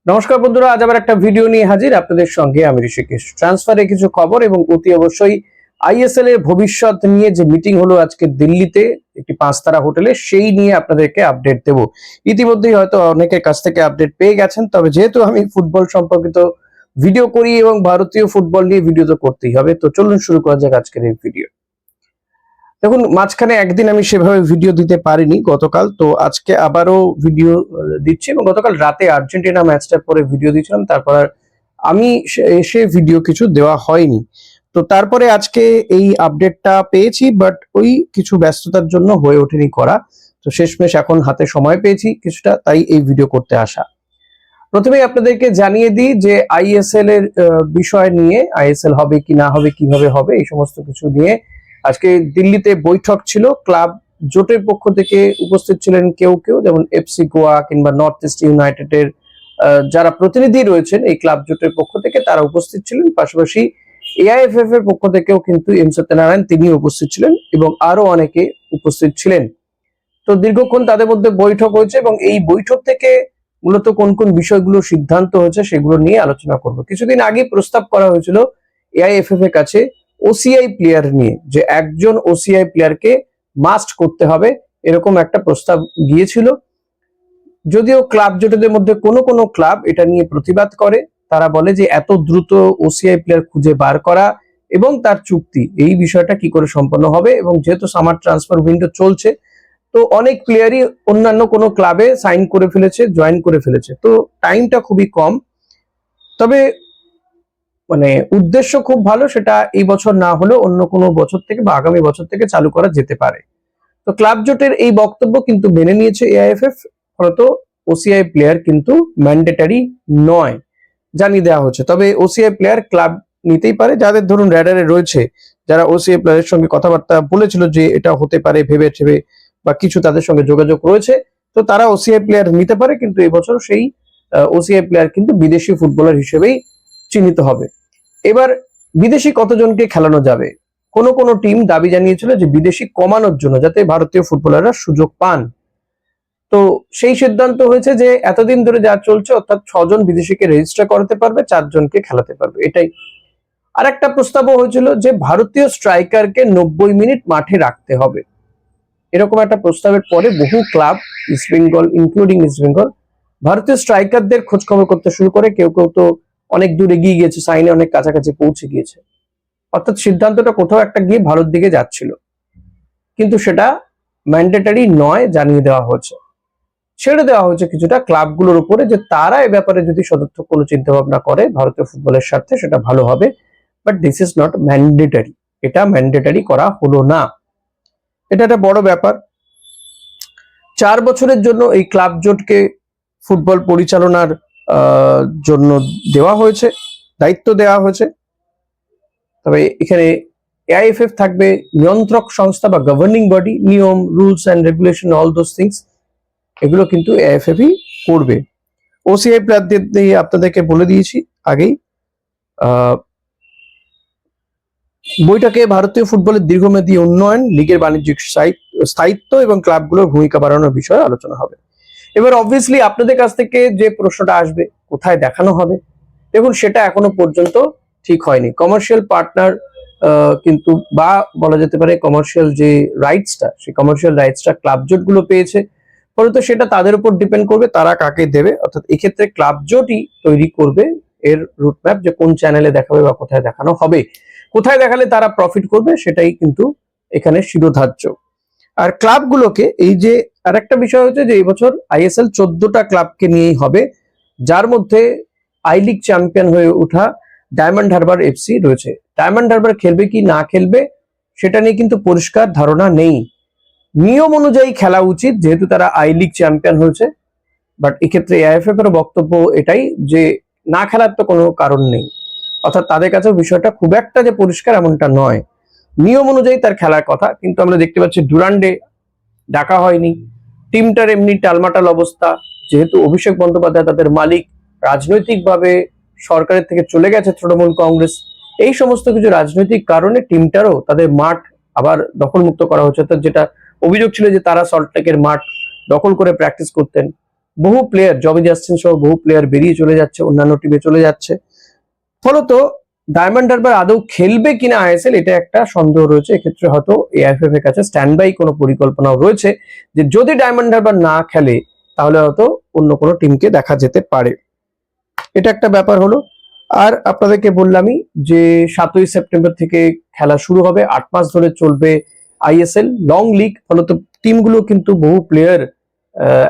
নমস্কার বন্ধুরা, আজ আবার একটা ভিডিও নিয়ে হাজির আপনাদের সঙ্গে আমি ঋষিকেশ। ট্রান্সফারে কিছু খবর এবং অতি অবশ্যই আইএসএল এর ভবিষ্যৎ নিয়ে যে মিটিং হলো আজকে দিল্লিতে একটি 5 তারা হোটেলে, সেই নিয়ে আপনাদেরকে আপডেট দেব। ইতিমধ্যেই হয়তো অনেকের কাছ থেকে আপডেট পেয়ে গেছেন, তবে যেহেতু আমি ফুটবল সম্পর্কিত ভিডিও করি এবং ভারতীয় ফুটবল নিয়ে ভিডিও তো করতেই হবে, তো চলুন শুরু করা যাক আজকের এই ভিডিও। দেখুন, মাঝখানে একদিন আমি সেভাবে ভিডিও দিতে পারিনি গতকাল, তো আজকে আবারও ভিডিও দিচ্ছি এবং গতকাল রাতে আর্জেন্টিনা ম্যাচটার পরে ভিডিও দিয়েছিলাম, তারপর আর আমি এসে ভিডিও কিছু দেওয়া হয়নি। তো তারপরে আজকে এই আপডেটটা পেয়েছি, বাট ওই কিছু ব্যস্ততার জন্য হয়ে ওঠেনি করা। তো শেষমেশ এখন হাতে সময় পেয়েছি কিছুটা, তাই এই ভিডিও করতে আসা। প্রথমেই আপনাদেরকে জানিয়ে দিই যে আইএসএল এর বিষয় নিয়ে, আইএসএল হবে কি না হবে, কিভাবে হবে, এই সমস্ত কিছু নিয়ে আজকে দিল্লিতে বৈঠক ছিল। ক্লাব জোটের পক্ষ থেকে উপস্থিত ছিলেন কেউ কেউ, যেমন এফসি গোয়া কিংবা নর্থ ইস্ট ইউনাইটেডের যারা প্রতিনিধি রয়েছেন এই ক্লাব জোটের পক্ষ থেকে, তারা উপস্থিত ছিলেন। পাশাপাশি এআইএফএফ এর পক্ষ থেকেও কিন্তু এম সত্যনারায়ণ তিনি উপস্থিত ছিলেন এবং আরো অনেকে উপস্থিত ছিলেন। তো দীর্ঘক্ষণ তাদের মধ্যে বৈঠক হয়েছে এবং এই বৈঠক থেকে মূলত কোন কোন বিষয়গুলো সিদ্ধান্ত হয়েছে সেগুলো নিয়ে আলোচনা করব। কিছুদিন আগে প্রস্তাব করা হয়েছিল এআইএফএফ এর কাছে ওসিআই প্লেয়ার নিয়ে, যে একজন ওসিআই প্লেয়ারকে মাস্ট করতে হবে, এরকম একটা প্রস্তাব গিয়েছিল। যদিও ক্লাব জোটেদের মধ্যে কোনো কোনো ক্লাব এটা নিয়ে প্রতিবাদ করে, তারা বলে যে এত দ্রুত ওসিআই প্লেয়ার খুঁজে বার করা এবং তার চুক্তি, এই বিষয়টা কি করে সম্পন্ন হবে, এবং যেহেতু সামার ট্রান্সফার উইন্ডো চলছে, তো অনেক প্লেয়ারই অন্যান্য কোনো ক্লাবে সাইন করে ফেলেছে, জয়েন করে ফেলেছে, তো টাইমটা খুবই কম। তবে মানে উদ্দেশ্য খুব ভালো, সেটা এই বছর না হলেও অন্য কোনো বছর থেকে বা আগামী বছর থেকে চালু করা যেতে পারে। তো ক্লাব জোটের এই বক্তব্য কিন্তু মেনে নিয়েছে এআইএফএফ, ফলত ওসিআই প্লেয়ার কিন্তু ম্যান্ডেটারি নয়, জানিয়ে দেওয়া হচ্ছে। তবে ওসিআই প্লেয়ার ক্লাব নিতেই পারে, যাদের ধরুন র্যাডারে রয়েছে, যারা ওসিআই প্লেয়ারের সঙ্গে কথাবার্তা বলেছিল যে এটা হতে পারে ভেবে ঠেবে, বা কিছু তাদের সঙ্গে যোগাযোগ রয়েছে, তো তারা ওসিআই প্লেয়ার নিতে পারে। কিন্তু এবছর সেই ওসিআই প্লেয়ার কিন্তু বিদেশি ফুটবলার হিসেবেই চিহ্নিত হবে। এবার বিদেশি কতজনকে খেলানো যাবে, কোন কোন টিম দাবি জানিয়েছিল যে বিদেশি কমানোর জন্য, যাতে ভারতীয় ফুটবলাররা সুযোগ পান। তো সেই সিদ্ধান্ত হয়েছে যে এতদিন ধরে যা চলছে, অর্থাৎ 6 জন বিদেশিকে রেজিস্টার করাতে পারবে, 4 জনকে খেলাতে পারবে, এটাই। আর একটা প্রস্তাবও হয়েছিল যে ভারতীয় স্ট্রাইকারকে 90 মিনিট মাঠে রাখতে হবে। এরকম একটা প্রস্তাবের পরে বহু club, east Bengal including east Bengal, ভারতীয় স্ট্রাইকারদের খোঁজ খবর করতে শুরু করে। কেউ কেউ তো অনেক দূর এগিয়ে গিয়েছে, সাইনে অনেক কাছাকাছি পৌঁছে গিয়েছে। অর্থাৎ সিদ্ধান্তটা কোথাও একটা গিয়ে ভারত দিকে যাচ্ছিল, কিন্তু সেটা ম্যান্ডেটারি নয়, জানিয়ে দেওয়া হয়েছে, ছেড়ে দেওয়া হয়েছে কিছুটা ক্লাবগুলোর উপরে, যে তারা এ ব্যাপারে যদি সদর্থ কোনো চিন্তা ভাবনা করে ভারতীয় ফুটবলের স্বার্থে, সেটা ভালো হবে। But this is not mandatory, এটা ম্যান্ডেটারি করা হলো না, এটা একটা বড় ব্যাপার। 4 বছরের জন্য এই ক্লাব জোটকে ফুটবল পরিচালনার জন্য দেওয়া হয়েছে, দায়িত্ব দেওয়া হয়েছে। তবে এখানে এআইএফএফ থাকবে নিয়ন্ত্রক সংস্থা বা গভর্নিং বডি, নিয়ম, rules and regulation, all those things এগুলো কিন্তু এআইএফএফই করবে। ওসিআই প্লেয়ারদের দিয়ে আপনাদেরকে বলে দিয়েছি আগেই। বৈঠকে ভারতীয় ফুটবলের দীর্ঘমেয়াদী উন্নয়ন, লিগের বাণিজ্যিক স্থায়িত্ব এবং ক্লাবগুলোর ভূমিকা বাড়ানোর বিষয়ে আলোচনা হবে। এবার অবভিয়াসলি আপনাদের কাছ থেকে যে প্রশ্নটা আসবে, কোথায় দেখানো হবে, দেখুন সেটা এখনো পর্যন্ত ঠিক হয়নি। কমার্শিয়াল পার্টনার কিন্তু, বা বলা যেতে পারে কমার্শিয়াল যে রাইটসটা, সেই কমার্শিয়াল রাইটসটা ক্লাব জোটগুলো পেয়েছে, ফলত সেটা তাদের উপর ডিপেন্ড করবে তারা কাকে দেবে। অর্থাৎ এক্ষেত্রে ক্লাব জোটই তৈরি করবে এর রুটম্যাপ, যে কোন চ্যানেলে দেখাবে বা কোথায় দেখানো হবে, কোথায় দেখালে তারা প্রফিট করবে, সেটাই কিন্তু এখানে শিরোধার্য। আর ক্লাবগুলোকে, এই যে আরেকটা বিষয় হচ্ছে যে এই বছর আইএসএল 14টা ক্লাবকে নিয়েই হবে, যার মধ্যে আই লিগ চ্যাম্পিয়ন হয়ে ওঠা ডায়মন্ড হারবার এফসি রয়েছে। ডায়মন্ড হারবার খেলবে কি না খেলবে সেটা নিয়ে কিন্তু পরিষ্কার ধারণা নেই। নিয়ম অনুযায়ী খেলা উচিত, যেহেতু তারা আই লিগ চ্যাম্পিয়ন হয়েছে। বাট এক্ষেত্রে এআইএফএফ এর বক্তব্য এটাই যে না খেলার তো কোনো কারণ নেই, অর্থাৎ তাদের কাছে বিষয়টা খুব একটা যে পরিষ্কার এমনটা নয়, নিয়ম অনুযায়ী তার খেলার কথা। কিন্তু আমরা দেখতে পাচ্ছি ডুরান্ডে ডাকা হয়নি, টিমটার এমনি টালমাটাল অবস্থা, যেহেতু অভিষেক বন্দ্যোপাধ্যায় তাদের মালিক, রাজনৈতিকভাবে সরকারের থেকে চলে গেছে তৃণমূল কংগ্রেস, এই সমস্ত কিছু রাজনৈতিক কারণে টিমটারও তাদের মাঠ আবার দখলমুক্ত করা হচ্ছে। অর্থাৎ যেটা অভিযোগ ছিল যে তারা সল্টলেকের মাঠ দখল করে প্র্যাকটিস করতেন, বহু প্লেয়ার, জবি জাস্টিন সহ বহু প্লেয়ার বেরিয়ে চলে যাচ্ছে, অন্যান্য টিমে চলে যাচ্ছে। ফলত ডায়মন্ড হারবার আদৌ খেলবে কিনা আইএসএল, এটা একটা সন্দেহ রয়েছে। এক্ষেত্রে হয়তো এআইএফএফ এর কাছে স্ট্যান্ড বাই কোনো পরিকল্পনাও রয়েছে যে যদি ডায়মন্ড হারবার না খেলে তাহলে হয়তো অন্য কোনো টিমকে দেখা যেতে পারে। এটা একটা ব্যাপার হলো। আর আপনাদেরকে বললামই যে 7ই সেপ্টেম্বর থেকে খেলা শুরু হবে, 8 মাস ধরে চলবে আইএসএল লং লিগ। ফলত টিমগুলো কিন্তু বহু প্লেয়ার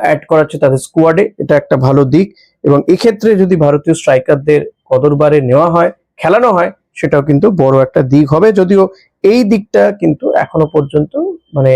অ্যাড করাচ্ছে তাদের স্কোয়াডে, এটা একটা ভালো দিক। এবং এক্ষেত্রে যদি ভারতীয় স্ট্রাইকারদের কদরবারে নেওয়া হয়, খেলানো হয়, সেটাও কিন্তু বড় একটা দিক হবে। যদিও এই দিকটা কিন্তু এখনো পর্যন্ত মানে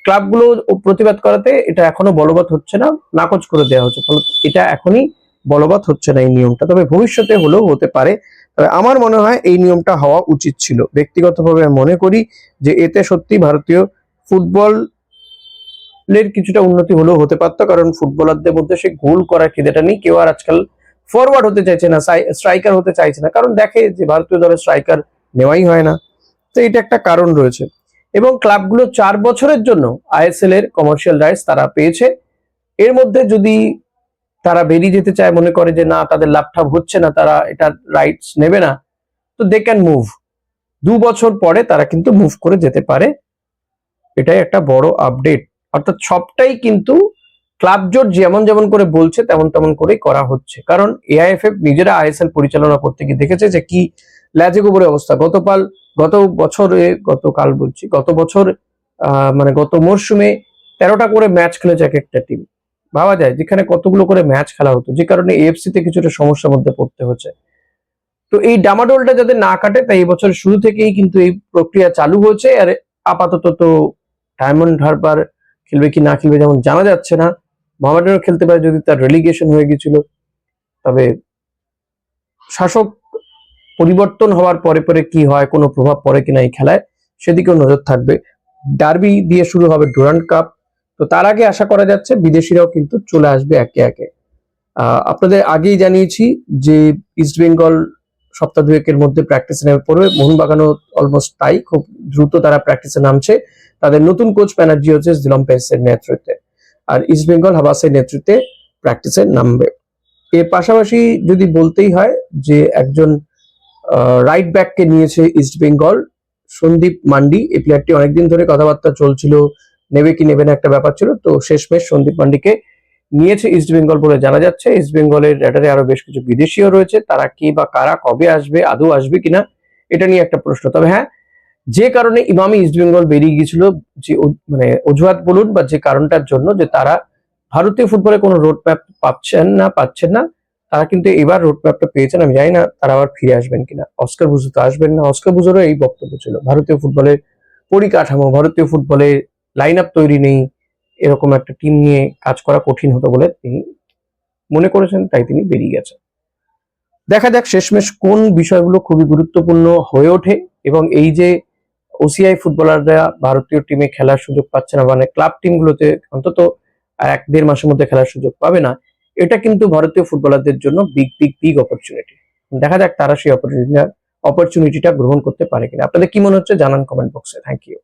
ক্লাবগুলো প্রতিবাদ করাতে এটা এখনো বলবৎ হচ্ছে না, নাকচ করে দেওয়া হচ্ছে। ফলত এটা এখনই বলবৎ হচ্ছে না এই নিয়মটা, তবে ভবিষ্যতে হলেও হতে পারে। তবে আমার মনে হয় এই নিয়মটা হওয়া উচিত ছিল। ব্যক্তিগতভাবে মনে করি যে এতে সত্যি ভারতীয় ফুটবলের কিছুটা উন্নতি হলেও হতে পারতো, কারণ ফুটবলারদের মধ্যে সেই গোল করার খিদেটা নেই। কেউ আর আজকাল ফরওয়ার্ড হতে চাইছে না, স্ট্রাইকার হতে চাইছে না, কারণ দেখে যে ভারতীয় দলের স্ট্রাইকার নেওয়াই হয় না। তো এটা একটা কারণ রয়েছে। এবং ক্লাবগুলো 4 বছরের জন্য আইএসএল এর কমার্শিয়াল রাইটস তারা পেয়েছে। এর মধ্যে যদি তারা বেরিয়ে যেতে চায়, মনে করে যে না তাদের লাভটাভ হচ্ছে না, তারা এটার রাইটস নেবে না, তো দে ক্যান মুভ। 2 বছর পরে তারা কিন্তু মুভ করে যেতে পারে। এটাই একটা বড় আপডেট। অর্থাৎ সবটাই কিন্তু ক্লাব জোট যেমন যেমন করে বলছে তেমন তেমন করেই করা হচ্ছে। কারণ এআইএফএফ নিজেরা আইএসএল পরিচালনা করতে গিয়ে দেখেছে যে কি ল্যাজে গোবরের অবস্থা। গত বছর মানে গত মরশুমে 13টা করে ম্যাচ খেলেছে এক একটা টিম। ভাবা যায় যেখানে কতগুলো করে ম্যাচ খেলা হতো, যে কারণে এএফসি তে কিছুটা সমস্যার মধ্যে পড়তে হচ্ছে। তো এই ডামাডোলটা যাতে না কাটে, তাই এই বছরের শুরু থেকেই কিন্তু এই প্রক্রিয়া চালু হয়েছে। আর আপাতত তো ডায়মন্ড হারবার খেলবে কি না খেলবে যেমন জানা যাচ্ছে না। মোহামেডানও খেলতে পারে যদি তার রেলিগেশন হয়ে গেছিল। তবে শাসক পরিবর্তন হওয়ার পরে পরে কি হয়, কোনো প্রভাব পড়ে কিনা এই খেলায়, সেদিকেও নজর থাকবে। ডার্বি দিয়ে শুরু হবে ডুরান্ড কাপ। তো তার আগে আশা করা যাচ্ছে বিদেশিরাও কিন্তু চলে আসবে একে একে। আপনাদের আগেই জানিয়েছি যে ইস্ট বেঙ্গল সপ্তাহ দুয়েকের মধ্যে প্র্যাকটিসে নেমে পড়বে। মোহনবাগানও অলমোস্ট তাই, খুব দ্রুত তারা প্র্যাকটিসে নামছে। তাদের নতুন কোচ প্যানার্জি হচ্ছে জিলম্পেসের নেতৃত্বে, আর ইস্ট বেঙ্গল হাবাসের নেতৃত্বে প্র্যাকটিসে নামবে। এর পাশাপাশি যদি বলতেই হয় যে একজন রাইট ব্যাককে নিয়েছে ইস্ট বেঙ্গল, সন্দীপ মান্ডি। এই প্লেয়ারটি অনেকদিন ধরে কথাবার্তা চলছিল, নেবে কি নেবে না একটা ব্যাপার ছিল। তো শেষমেশ সন্দীপ মান্ডিকে নিয়েছে ইস্ট বেঙ্গল বলে জানা যাচ্ছে। ইস্ট বেঙ্গলের র্যাডারে আরো বেশ কিছু বিদেশিও রয়েছে, তারা কি বা কারা কবে আসবে, আদৌ আসবে কিনা, এটা নিয়ে একটা প্রশ্ন। তবে হ্যাঁ, যে কারণে ইমামি ইস্ট বেঙ্গল বেরিয়ে গিয়েছিল, যে মানে অজুহাত বলুন বা যে কারণটার জন্য, যে তারা ভারতীয় ফুটবলে কোনো রোড ম্যাপ পাচ্ছেন না, তারা কিন্তু এবার রোড ম্যাপটা পেয়েছেন। আমি জানি না তারা আবার ফিরে আসবেন কিনা। অস্কার বুজো তো আসবেন না। অস্কার বুজোরও এই বক্তব্য ছিল, ভারতীয় ফুটবলের পরিকাঠামো, ভারতীয় ফুটবলের লাইন আপ তৈরি নেই, এরকম একটা টিম নিয়ে কাজ করা কঠিন হতো বলে তিনি মনে করেছেন, তাই তিনি বেরিয়ে গেছেন। দেখা যাক শেষমেশ কোন বিষয়গুলো খুবই গুরুত্বপূর্ণ হয়ে ওঠে। এবং এই যে ওসিআই ফুটবলাররা ভারতীয় টিমে খেলার সুযোগ পাচ্ছে না, মানে ক্লাব টিমগুলোতে অন্তত 1-1.5 মাসের মধ্যে খেলার সুযোগ পাবে না, এটা কিন্তু ভারতীয় ফুটবলারদের জন্য বিগ অপরচুনিটি। দেখা যাক তারা সেই অপরচুনিটিটা গ্রহণ করতে পারে কিনা। আপনাদের কি মনে হচ্ছে জানান কমেন্ট বক্সে। Thank you.